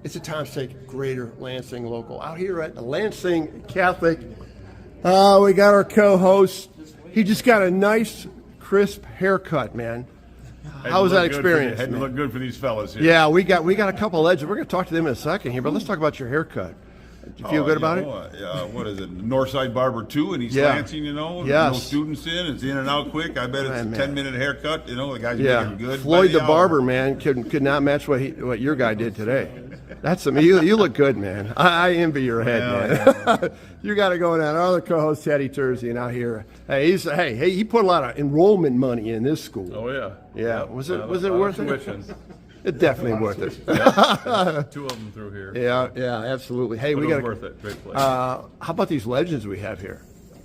It's a time to take Greater Lansing Local. Out here at the Lansing Catholic, we got our co-host. He just got a nice, crisp haircut, man. How was that experience? Had to look good for these fellas here. Yeah, we got a couple of legends. We're going to talk to them in a second here, but let's talk about your haircut. Do you feel good about it? What is it? Northside Barber 2 in East Lansing, Yes. No students in. It's in and out quick. I bet it's a 10-minute haircut. The guy's making good. Floyd the barber, man, could not match what your guy did today. That's you look good, man. I envy your head, man. Yeah. You got it going on. Our other co-host, Teddy Terzian, out here. Hey, he put a lot of enrollment money in this school. Oh, yeah. Yeah. Was it worth it? It's definitely worth it. Yeah. 2 of them through here. Yeah, absolutely. Hey, but we got worth it. Great place. How about these legends we have here?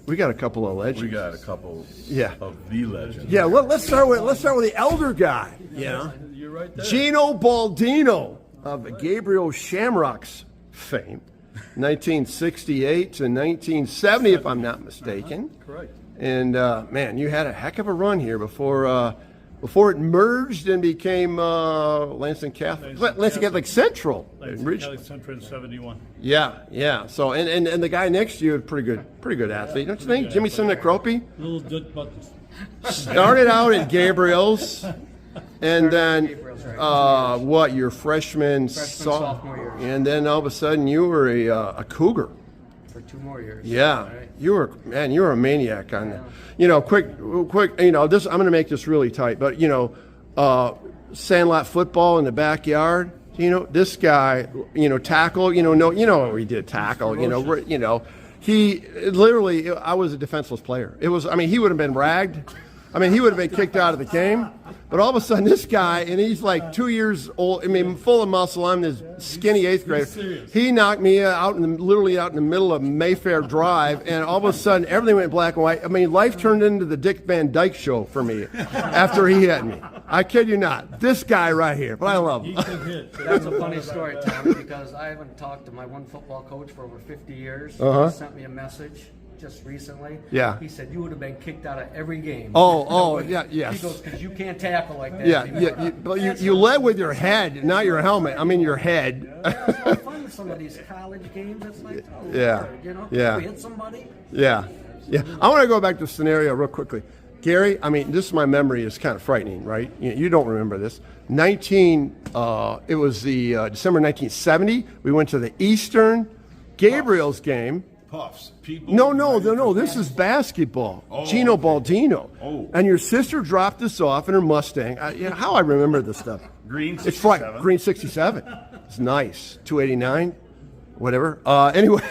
We got a couple of legends. We got a couple of the legends. Yeah, let's start with the elder guy. Yeah, you're right there. Gino Baldino of the Gabriels Shamrocks fame, 1968 to 1970, if I'm not mistaken. Correct. And man, you had a heck of a run here before it merged and became Lansing Catholic Central. Lansing Catholic Central in 71. Yeah. So and the guy next to you, pretty good athlete, don't you think? Jimmy Sinicropi. Little good buttons. Started out at Gabriels, and then your freshman sophomore year, and then all of a sudden you were a Cougar for 2 more years. Yeah, right. You were a maniac on that. Quick. I'm going to make this really tight, but sandlot football in the backyard. This guy, tackle. What we did, tackle. He literally. I was a defenseless player. He would have been ragged. He would have been kicked out of the game. But all of a sudden, this guy, and he's like 2 years old, full of muscle. I'm this skinny 8th grader. He knocked me literally out in the middle of Mayfair Drive, and all of a sudden, everything went black and white. Life turned into the Dick Van Dyke Show for me after he hit me. I kid you not. This guy right here, but I love him. That's a funny story, Tommy, because I haven't talked to my one football coach for over 50 years. Uh-huh. He sent me a message just recently. Yeah. He said, you would have been kicked out of every game. Yeah, yes. He goes, because you can't tackle like that. Yeah. You led with your head, not your helmet. Your head. It's fun, some of these college games. It's like, Yeah. We hit somebody. Yeah. I want to go back to the scenario real quickly. Gary, this is my memory is kind of frightening, right? You don't remember this. It was the December 1970. We went to the Eastern Gabriels game. Puffs. People. No. This is basketball. Gino Baldino. Oh. And your sister dropped us off in her Mustang. How I remember this stuff. Green 67. It's right. Green 67. It's nice. 289. Whatever. Anyway,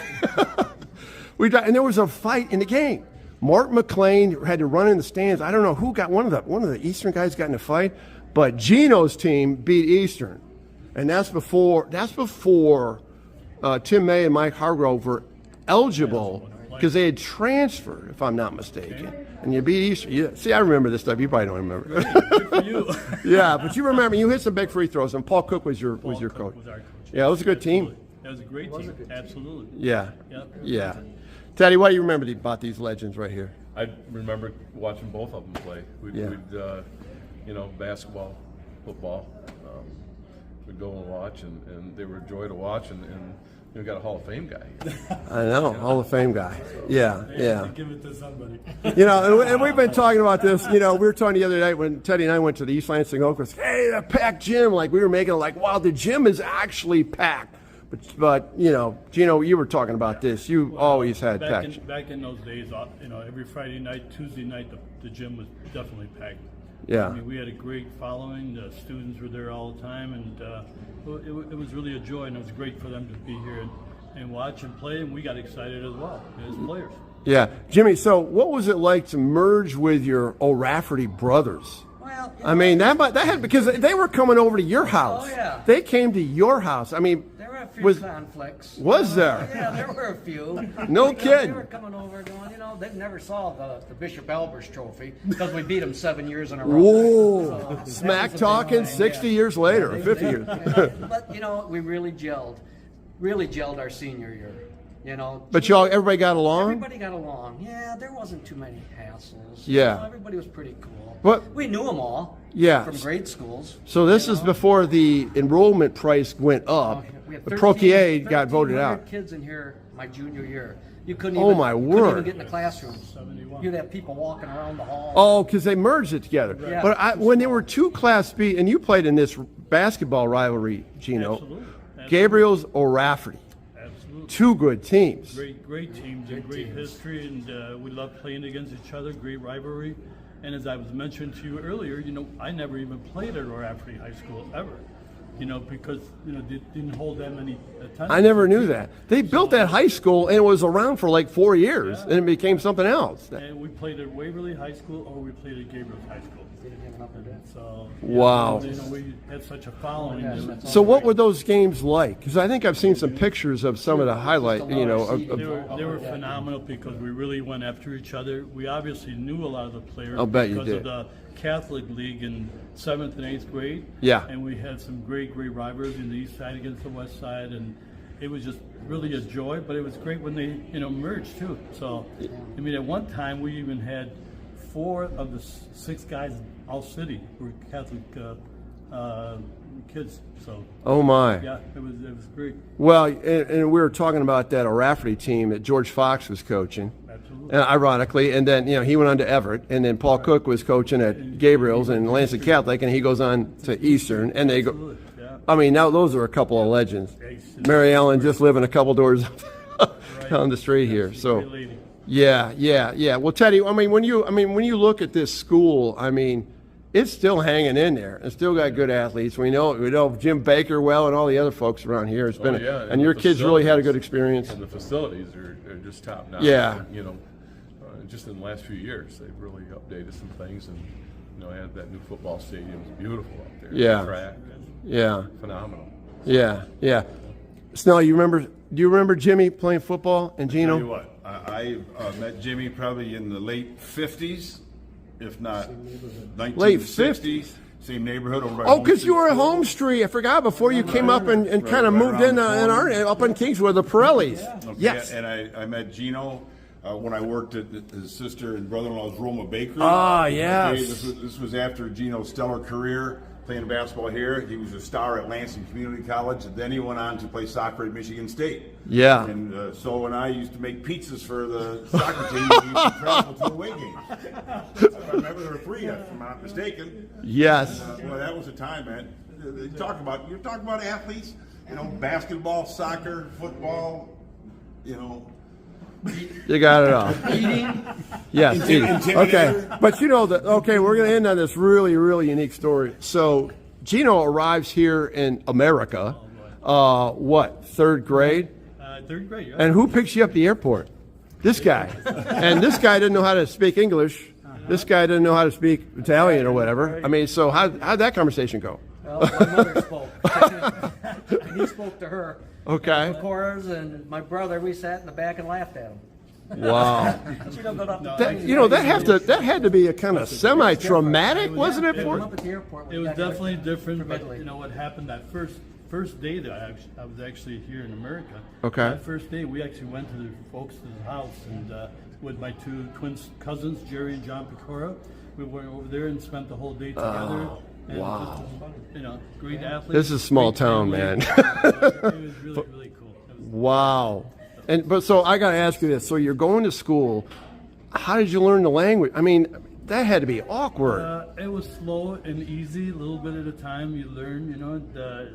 and there was a fight in the game. Mark McLean had to run in the stands. I don't know who got one of the Eastern guys got in a fight, but Gino's team beat Eastern, and that's before Tim May and Mike Hargrove were eligible because they had transferred, if I'm not mistaken. And you beat Eastern. Yeah. See, I remember this stuff. You probably don't remember. Good for you. Yeah, but you remember. You hit some big free throws, and Paul Cook was your coach. Was our coach. Yeah, it was a good team. That was a great team. Absolutely. Yeah. Yep. Yeah. Teddy, what do you remember about these legends right here? I remember watching both of them play. We'd basketball, football. We'd go and watch, and they were a joy to watch, and we got a Hall of Fame guy. I know, Hall of Fame guy. Yeah. Give it to somebody. And we've been talking about this. We were talking the other night when Teddy and I went to the East Lansing Local. Hey, the packed gym. Like we were making it like, wow, the gym is actually packed. But Gino, you were talking about this. You always had packed. Back in those days, every Friday night, Tuesday night, the gym was definitely packed. Yeah. We had a great following. The students were there all the time, and it was really a joy, and it was great for them to be here and watch and play, and we got excited as well as players. Yeah. Jimmy, so what was it like to merge with your O'Rafferty brothers? Well, that had because they were coming over to your house. Oh, yeah. They came to your house. There were a few conflicts. Was there? Yeah, there were a few. No kidding. They were coming over going, they never saw the Bishop Albers trophy because we beat them 7 years in a row. Whoa. Smack talking 60 years later, or 50 years. But, we really gelled our senior year. But everybody got along? Everybody got along. Yeah, there wasn't too many hassles. Yeah. Everybody was pretty cool. What? We knew them all. Yeah. From grade schools. So this is before the enrollment price went up. We had The 13 Proquier got voted 1,300 out. kids in here my junior year. You couldn't Oh, even, my couldn't word. even get in the classroom. 71. You'd have people walking around the hall. Oh, because they merged it together. Yeah. But when they were two Class B, and you played in this basketball rivalry, Gino, Absolutely. Gabriels or Rafferty, Absolutely. two good teams. Great teams and great history, and we love playing against each other. Great rivalry, and as I was mentioning to you earlier, I never even played at Rafferty High School ever. Because they didn't hold that many attendance. I never knew that. They built that high school, and it was around for like 4 years, and it became something else. And we played at Waverly High School, or we played at Gabriels High School. So Wow. we had such a following. So what were those games like? Because I think I've seen some pictures of some of the highlight, They were phenomenal because we really went after each other. We obviously knew a lot of the players I'll bet you because did. of the Catholic League in 7th and 8th grade. Yeah. And we had some great rivalries in the East Side against the West Side, and it was just really a joy. But it was great when they merged too. So at one time we even had 4 of the 6 guys in all city were Catholic kids. So Oh my. yeah, it was great. Well, and we were talking about that O'Rafferty team that George Fox was coaching. Absolutely. Ironically, and then he went on to Everett, and then Paul Cook was coaching at Gabriels and Lansing Catholic, and he goes on to Eastern, and they go. Absolutely, yeah. I mean, now those are a couple of legends. Mary Ellen just living a couple doors down the street here. So, Great lady. yeah. Well, Teddy, when you look at this school, it's still hanging in there. It's still got good athletes. We know Jim Baker well, and all the other folks around here. It's been, and your kids really had a good experience. And the facilities are just top notch. Yeah. Just in the last few years, they've really updated some things, and had that new football stadium is beautiful out there. Yeah. The track and Yeah. phenomenal. Yeah. Snelly, do you remember Jimmy playing football and Gino? Tell you what, I met Jimmy probably in the late 50s, if not 1960s. Same neighborhood over by Oh, because you were at Street. Home Street. I forgot before you came up and kind of moved in up in Kingswood, the Pirellis. Okay, Yes. And I met Gino when I worked at his sister and brother-in-law's Roma Bakery. Ah, yes. Okay, this was after Gino's stellar career playing basketball here. He was a star at Lansing Community College, and then he went on to play soccer at Michigan State. Yeah. And so I used to make pizzas for the soccer team. We used to travel to away games. I remember there were 3, if I'm not mistaken. Yes. Well, that was a time, man. You're talking about athletes, basketball, soccer, football, You got it all. Eating. Yes. Intimidator. Okay. But we're going to end on this really, really unique story. So Gino arrives here in America, what, 3rd grade? 3rd grade, yeah. And who picks you up at the airport? This guy. And this guy didn't know how to speak English. This guy didn't know how to speak Italian or whatever. So how'd that conversation go? Well, my mother spoke. And he spoke to her. Okay. Of course, and my brother, we sat in the back and laughed at him. Wow. She don't go up the That had to be a kind of semi-traumatic, wasn't it? Up at the airport. It was definitely different, but Italy. what happened that first day that I was actually here in America. Okay. That first day, we actually went to the folks' house, and with my 2 twin cousins, Jerry and John Pecora, we went over there and spent the whole day together. And wow. Just, great athletes. This is a small great town, family. man. It was really cool. It was Wow. So I got to ask you this. So you're going to school. How did you learn the language? That had to be awkward. It was slow and easy, a little bit at a time. You learn, the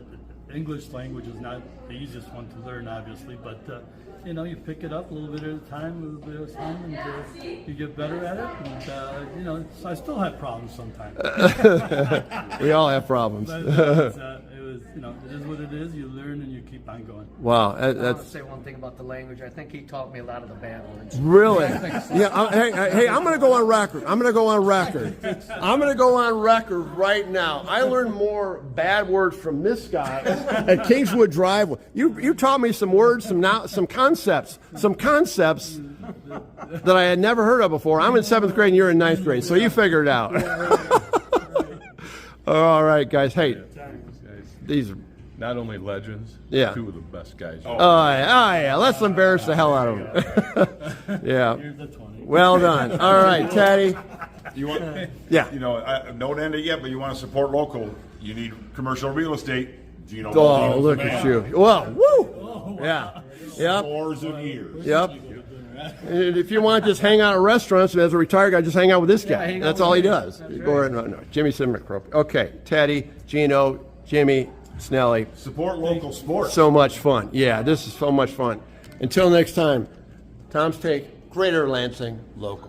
English language is not the easiest one to learn, obviously, but you pick it up a little bit at a time, and you get better at it. And so I still have problems sometimes. We all have problems. But it was, it is what it is. You learn and you keep on going. Wow. I want to That's say one thing about the language. I think he taught me a lot of the bad words. really. Yeah. Hey, I'm going to go on record. I'm going to go on record right now. I learned more bad words from this guy at Kingswood Drive. You taught me some words, some concepts that I had never heard of before. I'm in 7th grade and you're in 9th grade, so you figure it out. All right, guys. Hey, these are. Not only legends, Yeah. 2 of the best guys. Oh yeah. Let's embarrass the hell out of them. Yeah. Here's the 20. Well done. All right, Teddy. You want, Yeah. don't end it yet, but you want to support local. You need commercial real estate. Gino Oh, Baldino's look the at man. you. Well, woo. Yeah. Yep. Scores of years. Yep. And if you want to just hang out at restaurants as a retired guy, just hang out with this guy. hang out That's with all he him. does. That's Go ahead. No. Jimmy Sinicropi. Okay. Teddy, Gino, Jimmy, Snelly. Support local sports. So much fun. Yeah, this is so much fun. Until next time, Tom's Take, Greater Lansing Local.